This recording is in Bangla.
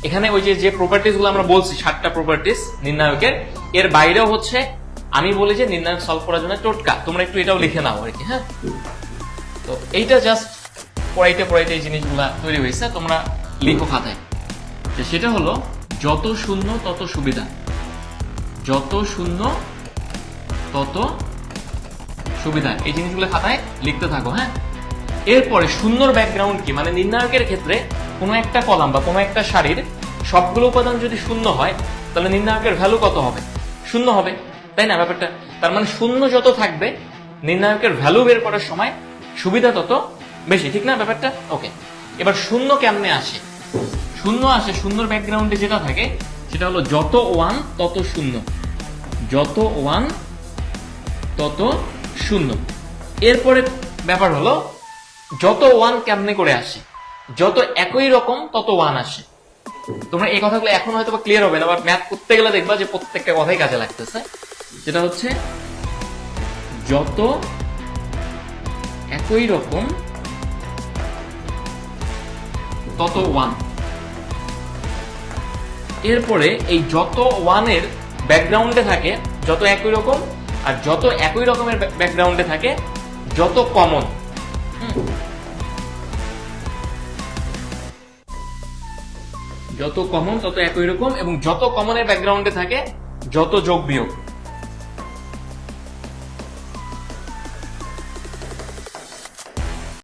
এখানে ওই যে প্রপার্টিস গুলো আমরা বলছি 7টা প্রপার্টিস নির্ণায়কের, এর বাইরেও হচ্ছে আমি বলি যে নির্ণায়ক সলভ করার জন্য টোটকা, তোমরা একটু এটাও লিখে নাও আর কি। হ্যাঁ, তো এইটা জাস্ট পড়াইতে এই জিনিসগুলা তৈরি হয়েছে, তোমরা লিখো খাতায়। যে সেটা হলো যত শূন্য তত সুবিধা, যত শূন্য তত সুবিধা, এই জিনিসগুলো খাতায় লিখতে থাকো। হ্যাঁ, এরপরে শূন্যর ব্যাকগ্রাউন্ড কি, মানে নির্ণায়কের ক্ষেত্রে কোনো একটা কলাম বা কোনো একটা সারির সবগুলো উপাদান যদি শূন্য হয় তাহলে নির্ণায়কের ভ্যালু কত হবে? শূন্য হবে, তাই না ব্যাপারটা? তার মানে শূন্য যত থাকবে নির্ণায়কের ভ্যালু বের করার সময় সুবিধা তত বেশি, ঠিক না ব্যাপারটা? ওকে, এবার শূন্য কেমনে আসে? শূন্য আসে, শূন্যর ব্যাকগ্রাউন্ডে যেটা থাকে সেটা হলো যত ওয়ান তত শূন্য, যত ওয়ান তত শূন্য। এরপরে ব্যাপার হলো যত ওয়ান কেমনে করে আসে? যত একই রকম তত ওয়ান আসে। তোমরা এই কথাগুলো এখন হয়তো ক্লিয়ার হবে না, বাট ম্যাথ করতে গেলে দেখবা যে প্রত্যেকটা কথাই কাজে লাগতেছে। যেটা হচ্ছে যত একই রকম তত ওয়ান। এরপরে এই যত ওয়ানের ব্যাকগ্রাউন্ডে থাকে যত একই রকম, আর যত একই রকমের ব্যাকগ্রাউন্ডে থাকে যত কমন। যত কমন তত একই রকম, এবং যত কমনের ব্যাকগ্রাউন্ডে থাকে যত যোগ বিয়োগ।